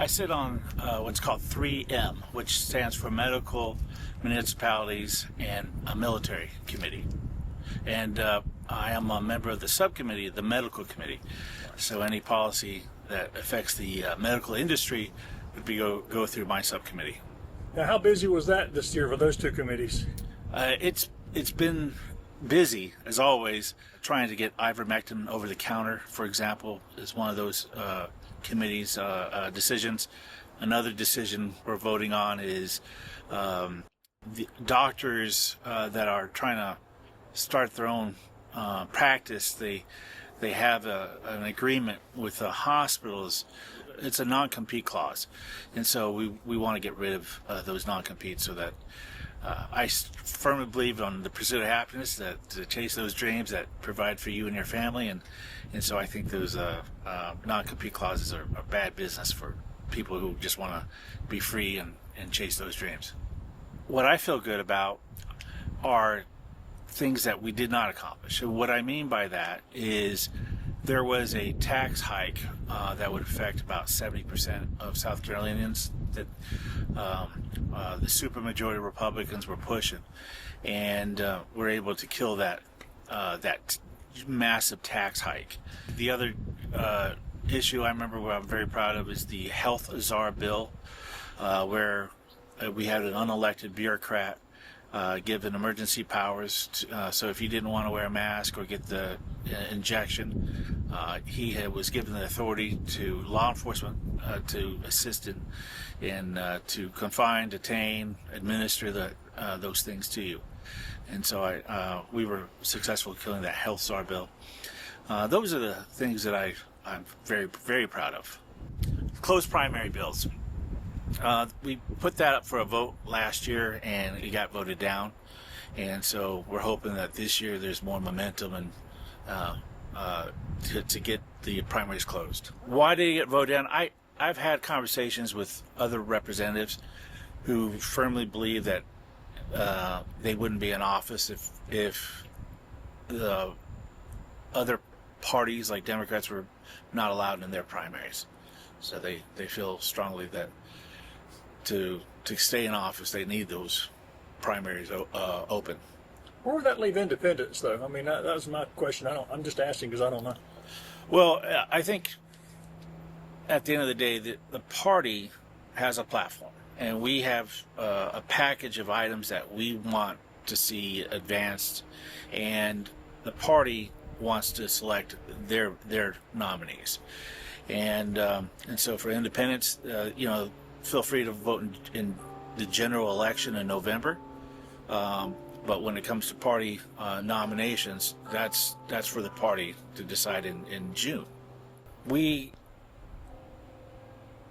I sit on what's called 3M, which stands for Medical, Municipalities, and a Military Committee. And I am a member of the subcommittee, the Medical Committee. So any policy that affects the medical industry would go through my subcommittee. Now, how busy was that this year for those two committees? It's been busy, as always. Trying to get ivermectin over the counter, for example, is one of those committee's decisions. Another decision we're voting on is the doctors that are trying to start their own practice. They have an agreement with the hospitals. It's a non-compete clause, and so we want to get rid of those non-competes so that I firmly believe on the pursuit of happiness, that to chase those dreams that provide for you and your family, and so I think those non-compete clauses are bad business for people who just want to be free and chase those dreams. What I feel good about are things that we did not accomplish. And what I mean by that is there was a tax hike that would affect about 70% of South Carolinians that the supermajority Republicans were pushing, and were able to kill that massive tax hike. The other issue I remember what I'm very proud of is the health czar bill, where we had an unelected bureaucrat given emergency powers so if you didn't want to wear a mask or get the injection, he was given the authority to law enforcement to assist in to confine, detain, administer those things to you. And so we were successful in killing that health czar bill. Those are the things that I'm very, very proud of. Closed primary bills. We put that up for a vote last year, and it got voted down. And so we're hoping that this year there's more momentum and to get the primaries closed. Why did it get voted down? I've had conversations with other representatives who firmly believe that they wouldn't be in office if the other parties like Democrats were not allowed in their primaries. So they feel strongly that to stay in office, they need those primaries open. Where would that leave independents, though? I mean, that was my question. I'm just asking because I don't know. Well, I think at the end of the day, the party has a platform, and we have a package of items that we want to see advanced, and the party wants to select their nominees. And so for independents, feel free to vote in the general election in November. But when it comes to party nominations, that's for the party to decide in June. We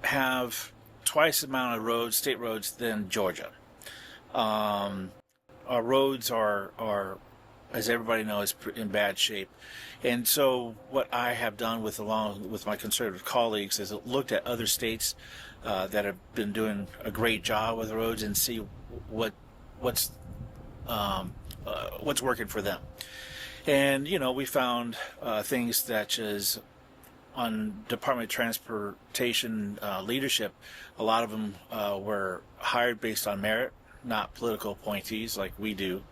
have twice the amount of roads, state roads, than Georgia. Our roads are, as everybody knows, in bad shape. And so what I have done along with my conservative colleagues is looked at other states that have been doing a great job with the roads and see what's working for them. And we found things such as on Department of Transportation leadership, a lot of them were hired based on merit, not political appointees like we do.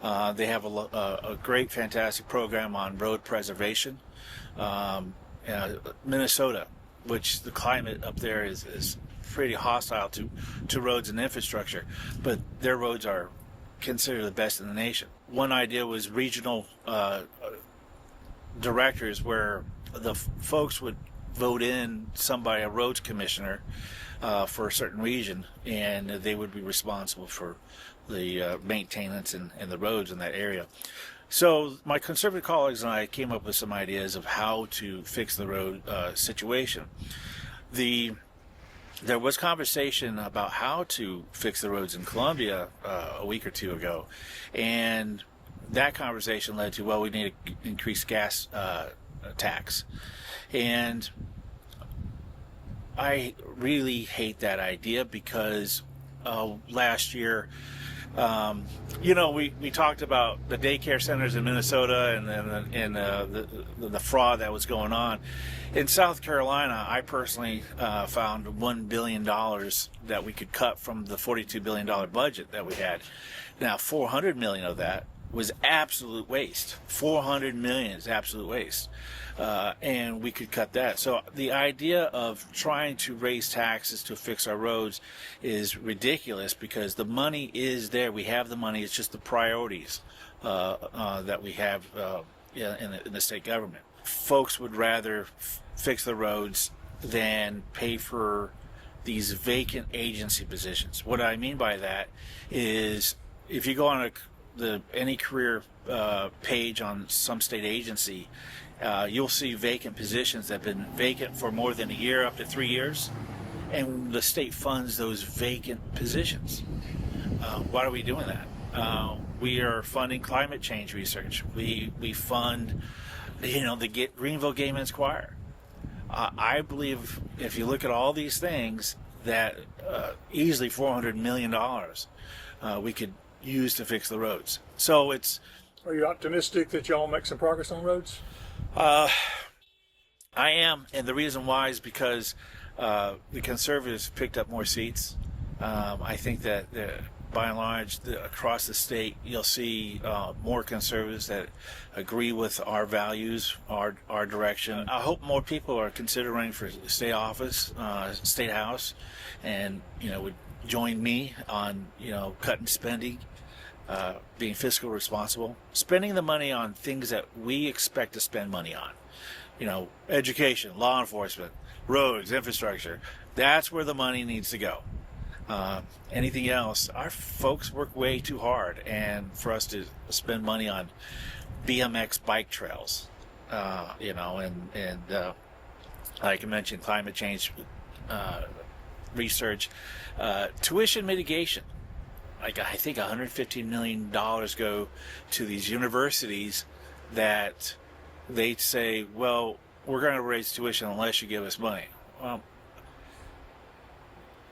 They have a great, fantastic program on road preservation. Minnesota, which the climate up there is pretty hostile to roads and infrastructure, but their roads are considered the best in the nation. One idea was regional directors, where the folks would vote in somebody, a roads commissioner, for a certain region, and they would be responsible for the maintenance and the roads in that area. So my conservative colleagues and I came up with some ideas of how to fix the road situation. There was conversation about how to fix the roads in Columbia a week or two ago, and that conversation led to, well, we need to increase gas tax. And I really hate that idea because last year We talked about the daycare centers in Minnesota and the fraud that was going on. In South Carolina, I personally found $1 billion that we could cut from the $42 billion budget that we had. Now, $400 million of that was absolute waste. $400 million is absolute waste. And we could cut that. So the idea of trying to raise taxes to fix our roads is ridiculous because the money is there. We have the money. It's just the priorities that we have in the state government. Folks would rather fix the roads than pay for these vacant agency positions. What I mean by that is if you go on any career page on some state agency, you'll see vacant positions that have been vacant for more than a year, up to 3 years, and the state funds those vacant positions. Why are we doing that? We are funding climate change research. We fund, the Greenville Game and Squire. I believe if you look at all these things, that easily $400 million we could use to fix the roads. So it's. Are you optimistic that y'all make some progress on roads? I am, and the reason why is because the conservatives picked up more seats. I think that by and large, across the state, you'll see more conservatives that agree with our values, our direction. I hope more people are considering for state office, state house, and would join me on cutting spending. Being fiscal responsible, spending the money on things that we expect to spend money on, education, law enforcement, roads, infrastructure. That's where the money needs to go. Anything else, our folks work way too hard, and for us to spend money on BMX bike trails, and like I mentioned, climate change research, tuition mitigation. Like I think $115 million go to these universities that they say, well, we're going to raise tuition unless you give us money. Well,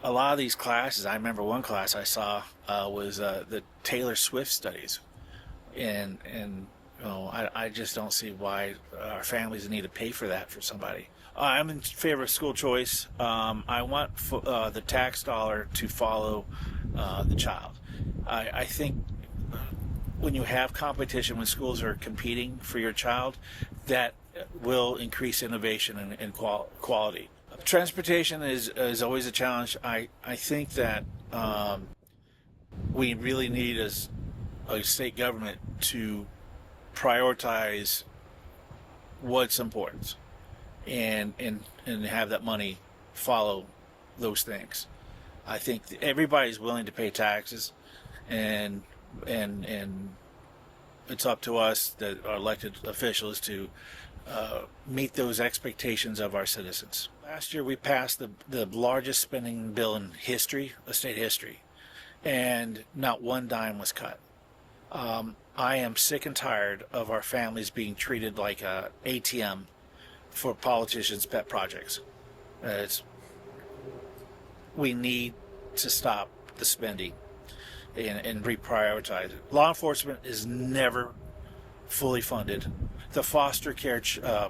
a lot of these classes, I remember one class I saw was the Taylor Swift studies, and I just don't see why our families need to pay for that for somebody. I'm in favor of school choice. I want the tax dollar to follow the child. I think when you have competition, when schools are competing for your child, that will increase innovation and quality. Transportation is always a challenge. I think that we really need as a state government to prioritize what's important and have that money follow those things. I think everybody's willing to pay taxes, and it's up to us, that are elected officials, to meet those expectations of our citizens. Last year we passed the largest spending bill in history, state history, and not one dime was cut. I am sick and tired of our families being treated like a ATM for politicians' pet projects. We need to stop the spending and reprioritize it. Law enforcement is never fully funded. The foster care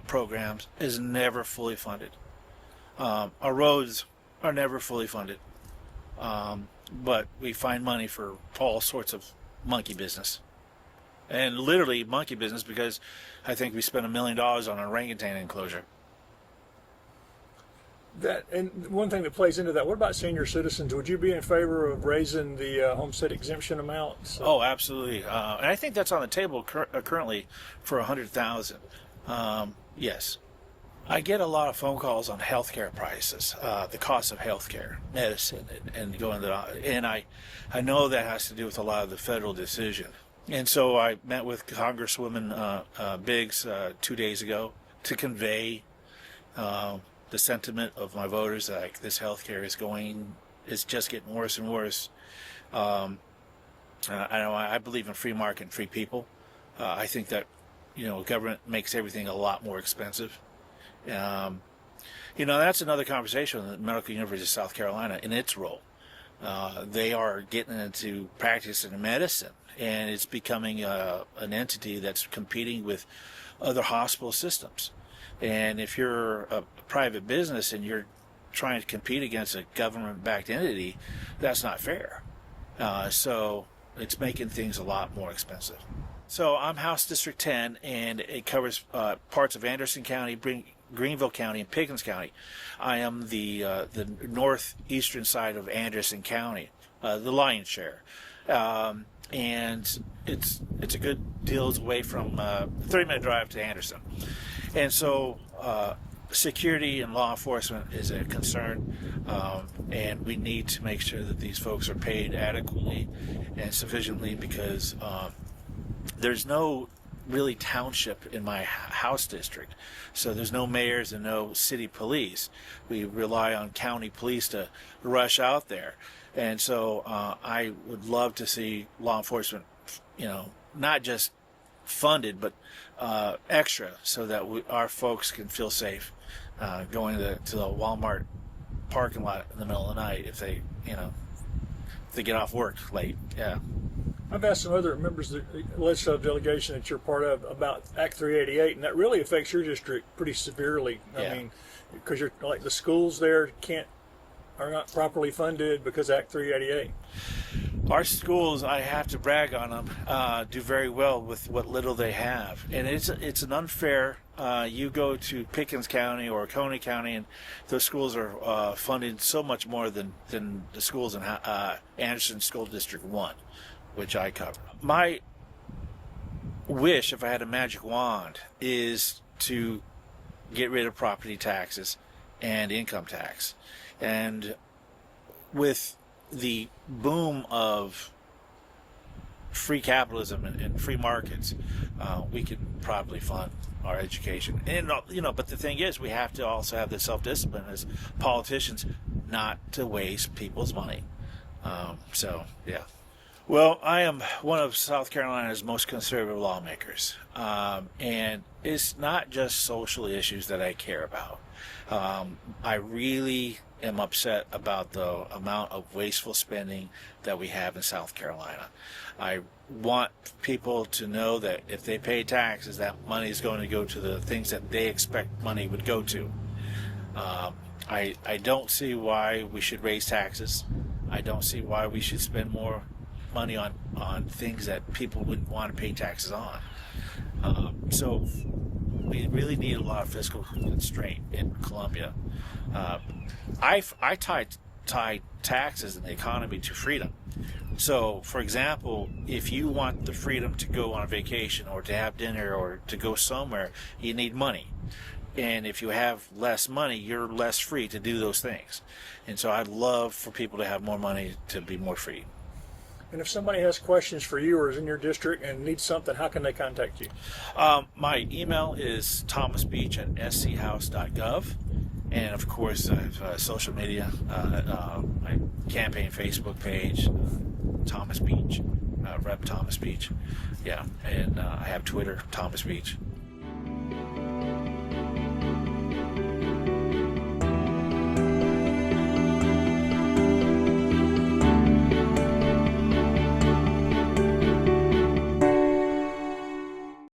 programs is never fully funded. Our roads are never fully funded. But we find money for all sorts of monkey business. And literally monkey business, because I think we spent $1 million on an orangutan enclosure. And one thing that plays into that, what about senior citizens? Would you be in favor of raising the homestead exemption amount? So. Oh, absolutely. And I think that's on the table currently for $100,000. Yes. I get a lot of phone calls on healthcare prices, the cost of healthcare, medicine, and going to and I know that has to do with a lot of the federal decision. And so I met with Congresswoman Biggs 2 days ago to convey the sentiment of my voters that, like, this healthcare is just getting worse and worse. I believe in free market and free people. I think that government makes everything a lot more expensive. That's another conversation with the Medical University of South Carolina in its role. They are getting into practicing medicine, and it's becoming an entity that's competing with other hospital systems. And if you're a private business and you're trying to compete against a government-backed entity, that's not fair. So it's making things a lot more expensive. So I'm House District 10, and it covers parts of Anderson County, Greenville County, and Pickens County. I am the northeastern side of Anderson County, the lion's share, and it's a good deal away from 30-minute drive to Anderson, and so security and law enforcement is a concern, and we need to make sure that these folks are paid adequately and sufficiently, because there's no really township in my house district, so there's no mayors and no city police. We rely on county police to rush out there, and so I would love to see law enforcement, not just funded but extra, so that our folks can feel safe going to the Walmart parking lot in the middle of the night if they get off work late. Yeah. I've asked some other members of the legislative delegation that you're part of about Act 388, and that really affects your district pretty severely. Yeah. I mean, because you're like the schools there are not properly funded because of Act 388. Our schools, I have to brag on them, do very well with what little they have, and it's an unfair. You go to Pickens County or Coney County, and those schools are funded so much more than the schools in Anderson School District 1, which I cover. My wish, if I had a magic wand, is to get rid of property taxes and income tax. And with the boom of free capitalism and free markets, we can probably fund our education. And but the thing is, we have to also have the self-discipline as politicians not to waste people's money. So yeah. Well, I am one of South Carolina's most conservative lawmakers, and it's not just social issues that I care about. I really am upset about the amount of wasteful spending that we have in South Carolina. I want people to know that if they pay taxes, that money is going to go to the things that they expect money would go to. I don't see why we should raise taxes. I don't see why we should spend more money on things that people wouldn't want to pay taxes on. So we really need a lot of fiscal constraint in Columbia. I tie taxes and the economy to freedom. So, for example, if you want the freedom to go on a vacation or to have dinner or to go somewhere, you need money. And if you have less money, you're less free to do those things. And so I'd love for people to have more money to be more free. And if somebody has questions for you or is in your district and needs something, how can they contact you? My email is thomasbeach@schouse.gov. And of course, I have social media, my campaign Facebook page, Thomas Beach, Rep Thomas Beach. Yeah. And I have Twitter, Thomas Beach.